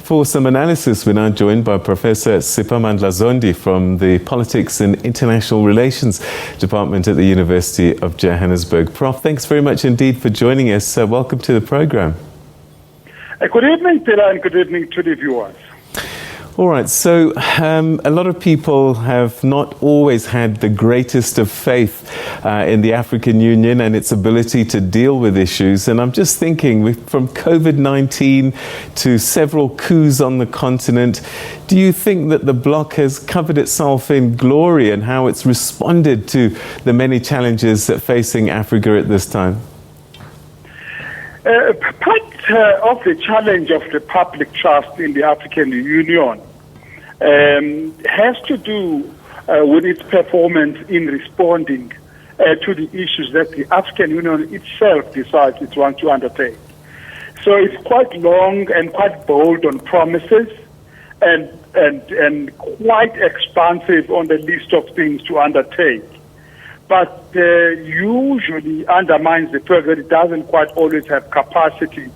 for some analysis, we're now joined by Professor Siphamandla Zondi from the Politics and International Relations Department at the University of Johannesburg. Prof, thanks very much indeed for joining us. Welcome to the program. Good evening, Peter, and good evening to the viewers. All right, so a lot of people have not always had the greatest of faith in the African Union and its ability to deal with issues. And I'm just thinking, from COVID-19 to several coups on the continent, do you think that the bloc has covered itself in glory and how it's responded to the many challenges that facing Africa at this time? Part of the challenge of the public trust in the African Union has to do with its performance in responding to the issues that the African Union itself decides it wants to undertake. So it's quite long and quite bold on promises and quite expansive on the list of things to undertake, but usually undermines the fact that it doesn't quite always have capacity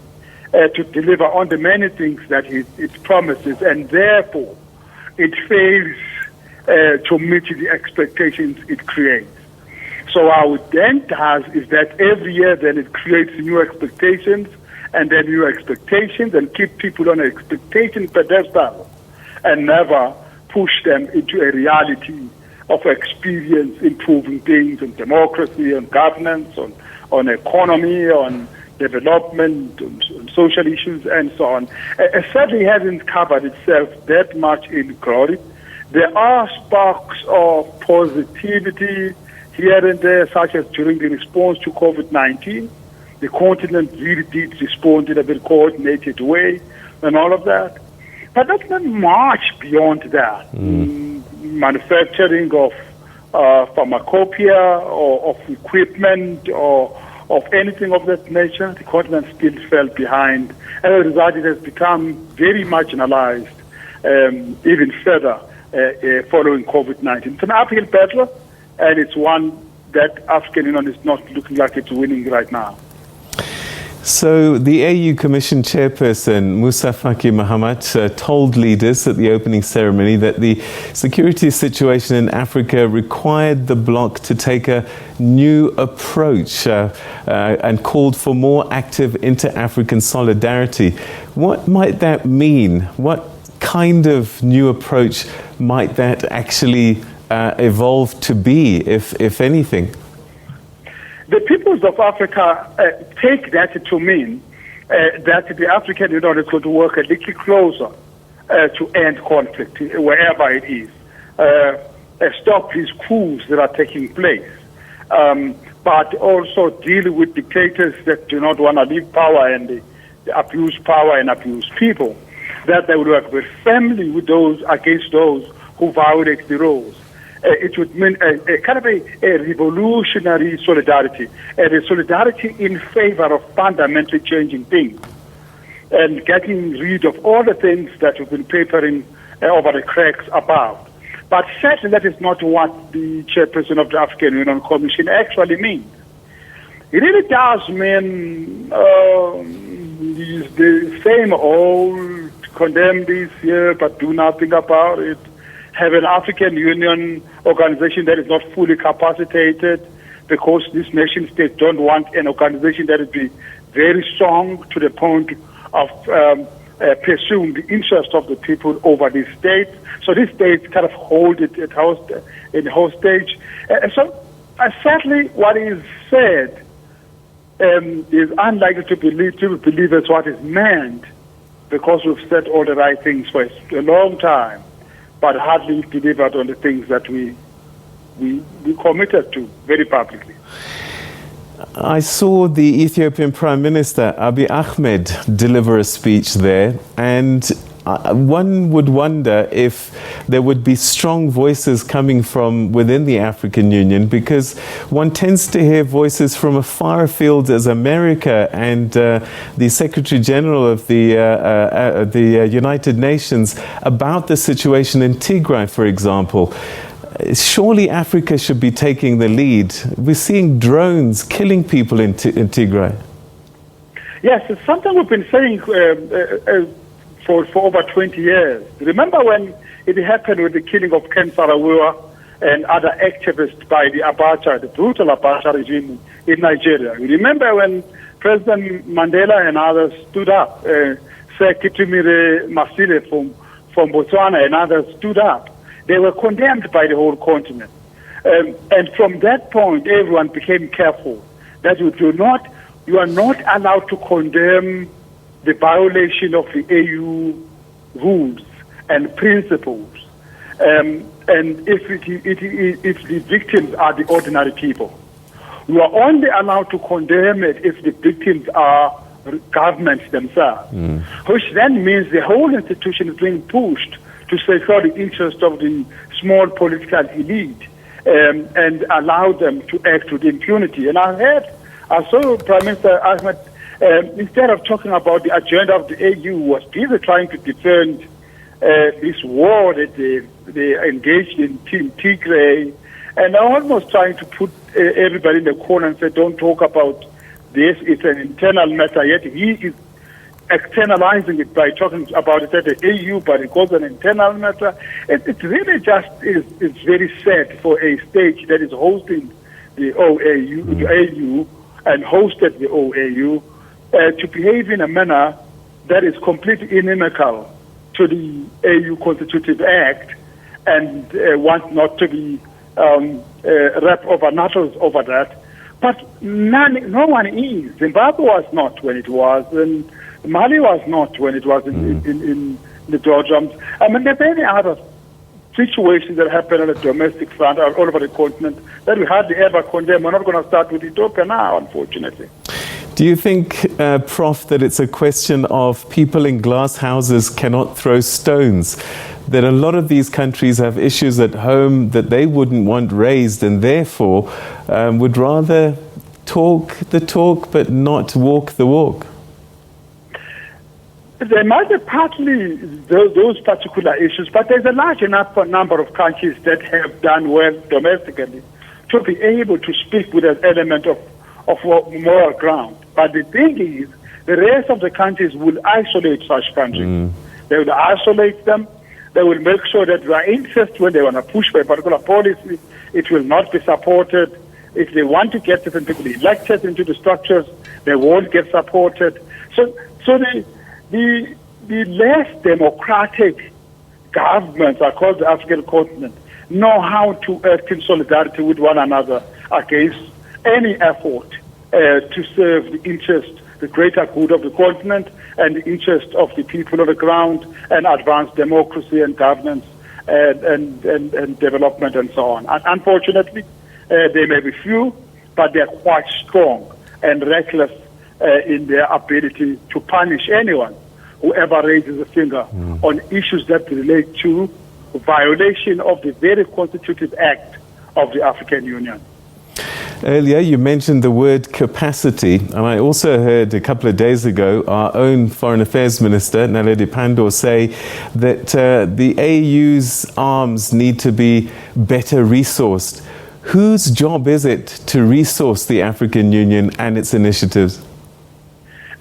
to deliver on the many things that it promises, and therefore it fails to meet the expectations it creates. So what it then does is that every year then it creates new expectations and then new expectations and keep people on an expectation pedestal and never push them into a reality of experience improving things on democracy, on governance, on economy, on development, on social issues, and so on. It certainly hasn't covered itself that much in glory. There are sparks of positivity here and there, such as during the response to COVID-19. The continent really did respond in a very coordinated way and all of that. But that's not much beyond that. Manufacturing of pharmacopoeia or of equipment or of anything of that nature, the continent still fell behind. And as a result, it has become very marginalized, even further, following COVID-19. It's an uphill battle, and it's one that African Union is not looking like it's winning right now. So the AU Commission chairperson, Musa Faki Mahamat, told leaders at the opening ceremony that the security situation in Africa required the bloc to take a new approach and called for more active inter-African solidarity. What might that mean? What kind of new approach might that actually evolve to be, if anything? The peoples of Africa take that to mean that the African Union is going to work a little closer to end conflict wherever it is, stop these coups that are taking place, but also deal with dictators that do not want to leave power and they abuse power and abuse people, that they would work very firmly with those against those who violate the rules. It would mean a kind of a revolutionary solidarity, and a solidarity in favor of fundamentally changing things and getting rid of all the things that we've been papering over the cracks about. But certainly that is not what the chairperson of the African Union Commission actually means. It really does mean the same old, condemn this here but do nothing about it, have an African Union organization that is not fully capacitated because these nation states don't want an organization that would be very strong to the point of pursuing the interest of the people over these states. So these states kind of hold it in hostage. So sadly, what is said is unlikely to believe as what is meant, because we've said all the right things for a long time, but hardly delivered on the things that we committed to very publicly. I saw the Ethiopian Prime Minister, Abiy Ahmed, deliver a speech there, and one would wonder if there would be strong voices coming from within the African Union, because one tends to hear voices from as far afield as America and the Secretary General of the United Nations about the situation in Tigray, for example. Surely Africa should be taking the lead. We're seeing drones killing people in Tigray. Yes, it's something we've been saying for over 20 years. Remember when it happened with the killing of Ken Saro-Wiwa and other activists by the brutal Abacha regime in Nigeria? You remember when President Mandela and others stood up, Sir Kitumire Masile from Botswana and others stood up. They were condemned by the whole continent. And from that point, everyone became careful that you are not allowed to condemn the violation of the AU rules and principles. And if the victims are the ordinary people. You are only allowed to condemn it if the victims are governments themselves, which then means the whole institution is being pushed to safeguard the interest of the small political elite and allow them to act with impunity. And I saw Prime Minister Ahmed, instead of talking about the agenda of the AU, was busy trying to defend this war that they engaged in Team Tigray, and almost trying to put everybody in the corner and say, don't talk about this, it's an internal matter, yet he is externalizing it by talking about it at the AU, but it goes an internal matter. It really just is very sad for a state that is hosting the OAU, the AU, and hosted the OAU, to behave in a manner that is completely inimical to the AU Constitutive Act and wants not to be wrapped over knuckles over that. But no one is. Zimbabwe was not when it was, and Mali was not when it was in the doldrums. I mean, there are many other situations that happen on the domestic front all over the continent that we hardly ever condemn. We're not going to start with Ethiopia now, unfortunately. Do you think, Prof, that it's a question of people in glass houses cannot throw stones? That a lot of these countries have issues at home that they wouldn't want raised and therefore would rather talk the talk but not walk the walk? There might be partly those particular issues, but there's a large enough number of countries that have done well domestically to be able to speak with an element of moral ground. But the thing is, the rest of the countries will isolate such countries. They will isolate them. They will make sure that their interest, when they want to push for a particular policy, it will not be supported. If they want to get certain people elected into the structures, they won't get supported. So the less democratic governments across the African continent know how to act in solidarity with one another against any effort to serve the interest, the greater good of the continent and the interest of the people on the ground and advance democracy and governance and development and so on. And unfortunately, they may be few, but they are quite strong and reckless in their ability to punish anyone whoever raises a finger on issues that relate to violation of the very constitutive act of the African Union. Earlier, you mentioned the word capacity, and I also heard a couple of days ago our own Foreign Affairs Minister, Naledi Pandor, say that the AU's arms need to be better resourced. Whose job is it to resource the African Union and its initiatives?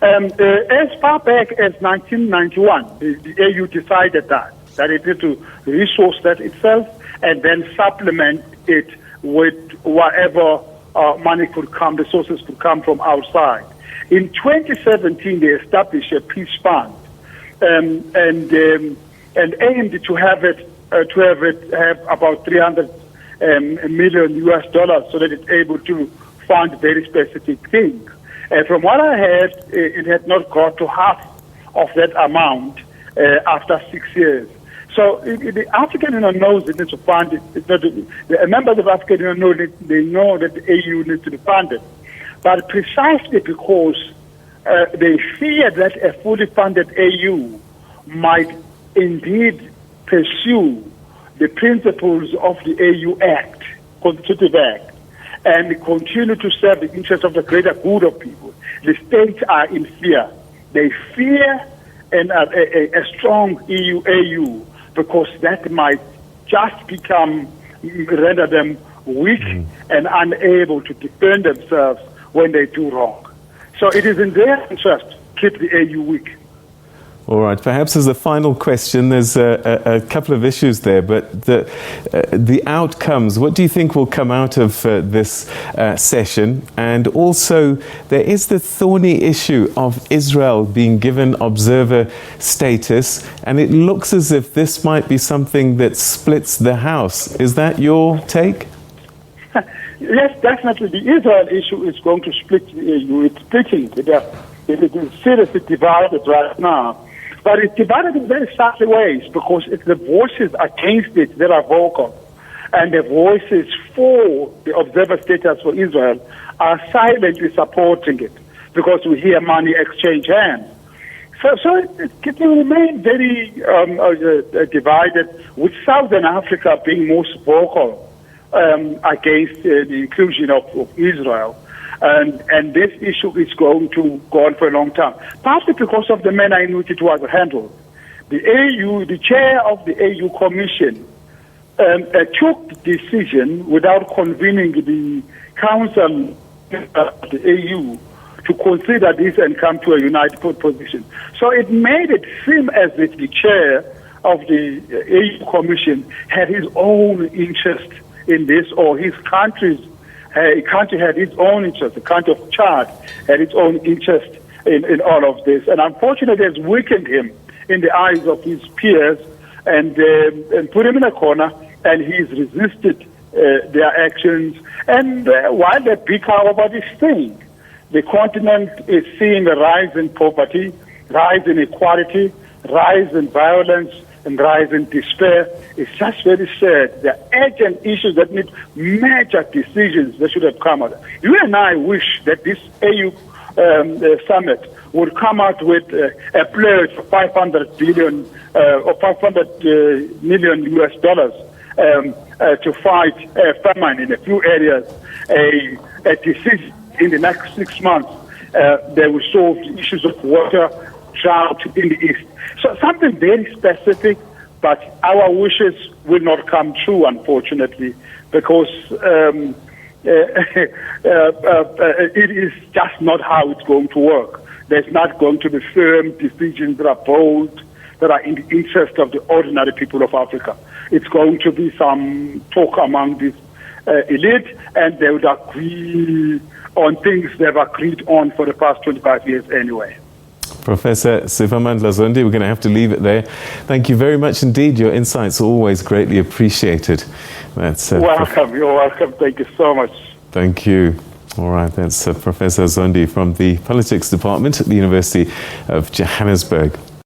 As far back as 1991, the AU decided that it needed to resource that itself and then supplement it with whatever money could come, resources could come from outside. In 2017, they established a peace fund and aimed to have about 300 million US dollars so that it's able to fund very specific things. From what I heard, it had not got to half of that amount after 6 years. So the African Union knows it needs to fund it. It's not the members of the African Union know that they know that the AU needs to be funded. But precisely because they fear that a fully funded AU might indeed pursue the principles of the AU Act, Constitutive Act, and continue to serve the interests of the greater good of people. The states are in fear. They fear a strong AU because that might just render them weak and unable to defend themselves when they do wrong. So it is in their interest to keep the AU weak. All right, perhaps as a final question, there's a couple of issues there, but the outcomes, what do you think will come out of this session? And also, there is the thorny issue of Israel being given observer status, and it looks as if this might be something that splits the House. Is that your take? Yes, definitely. The Israel issue is going to split the EU. It's splitting. It is seriously divided right now. But it's divided in very subtle ways because it's the voices against it that are vocal. And the voices for the observer status for Israel are silently supporting it because we hear money exchange hands. So it will remain very divided, with Southern Africa being most vocal against the inclusion of Israel. And this issue is going to go on for a long time, partly because of the manner in which it was handled. The chair of the AU Commission took the decision without convening the Council of the AU to consider this and come to a united position. So it made it seem as if the chair of the AU Commission had his own interest in this, or his country had its own interest. The country of Chad had its own interest in all of this. And unfortunately, it has weakened him in the eyes of his peers and put him in a corner, and he's resisted their actions. And while they bicker over this thing, the continent is seeing a rise in poverty, rise in inequality, rise in violence, and rise in despair. It's just very sad. There are urgent issues that need major decisions that should have come out. You and I wish that this AU summit would come out with a pledge for 500 billion or 500 million US dollars to fight famine in a few areas. A decision in the next 6 months that will solve the issues of water, drought in the east. So something very specific, but our wishes will not come true, unfortunately, because it is just not how it's going to work. There's not going to be firm decisions that are bold, that are in the interest of the ordinary people of Africa. It's going to be some talk among this elite, and they would agree on things they've agreed on for the past 25 years anyway. Professor Siphamandla Zondi, we're going to have to leave it there. Thank you very much indeed. Your insights are always greatly appreciated. That's welcome. You're welcome. Thank you so much. Thank you. All right, that's Professor Zondi from the Politics Department at the University of Johannesburg.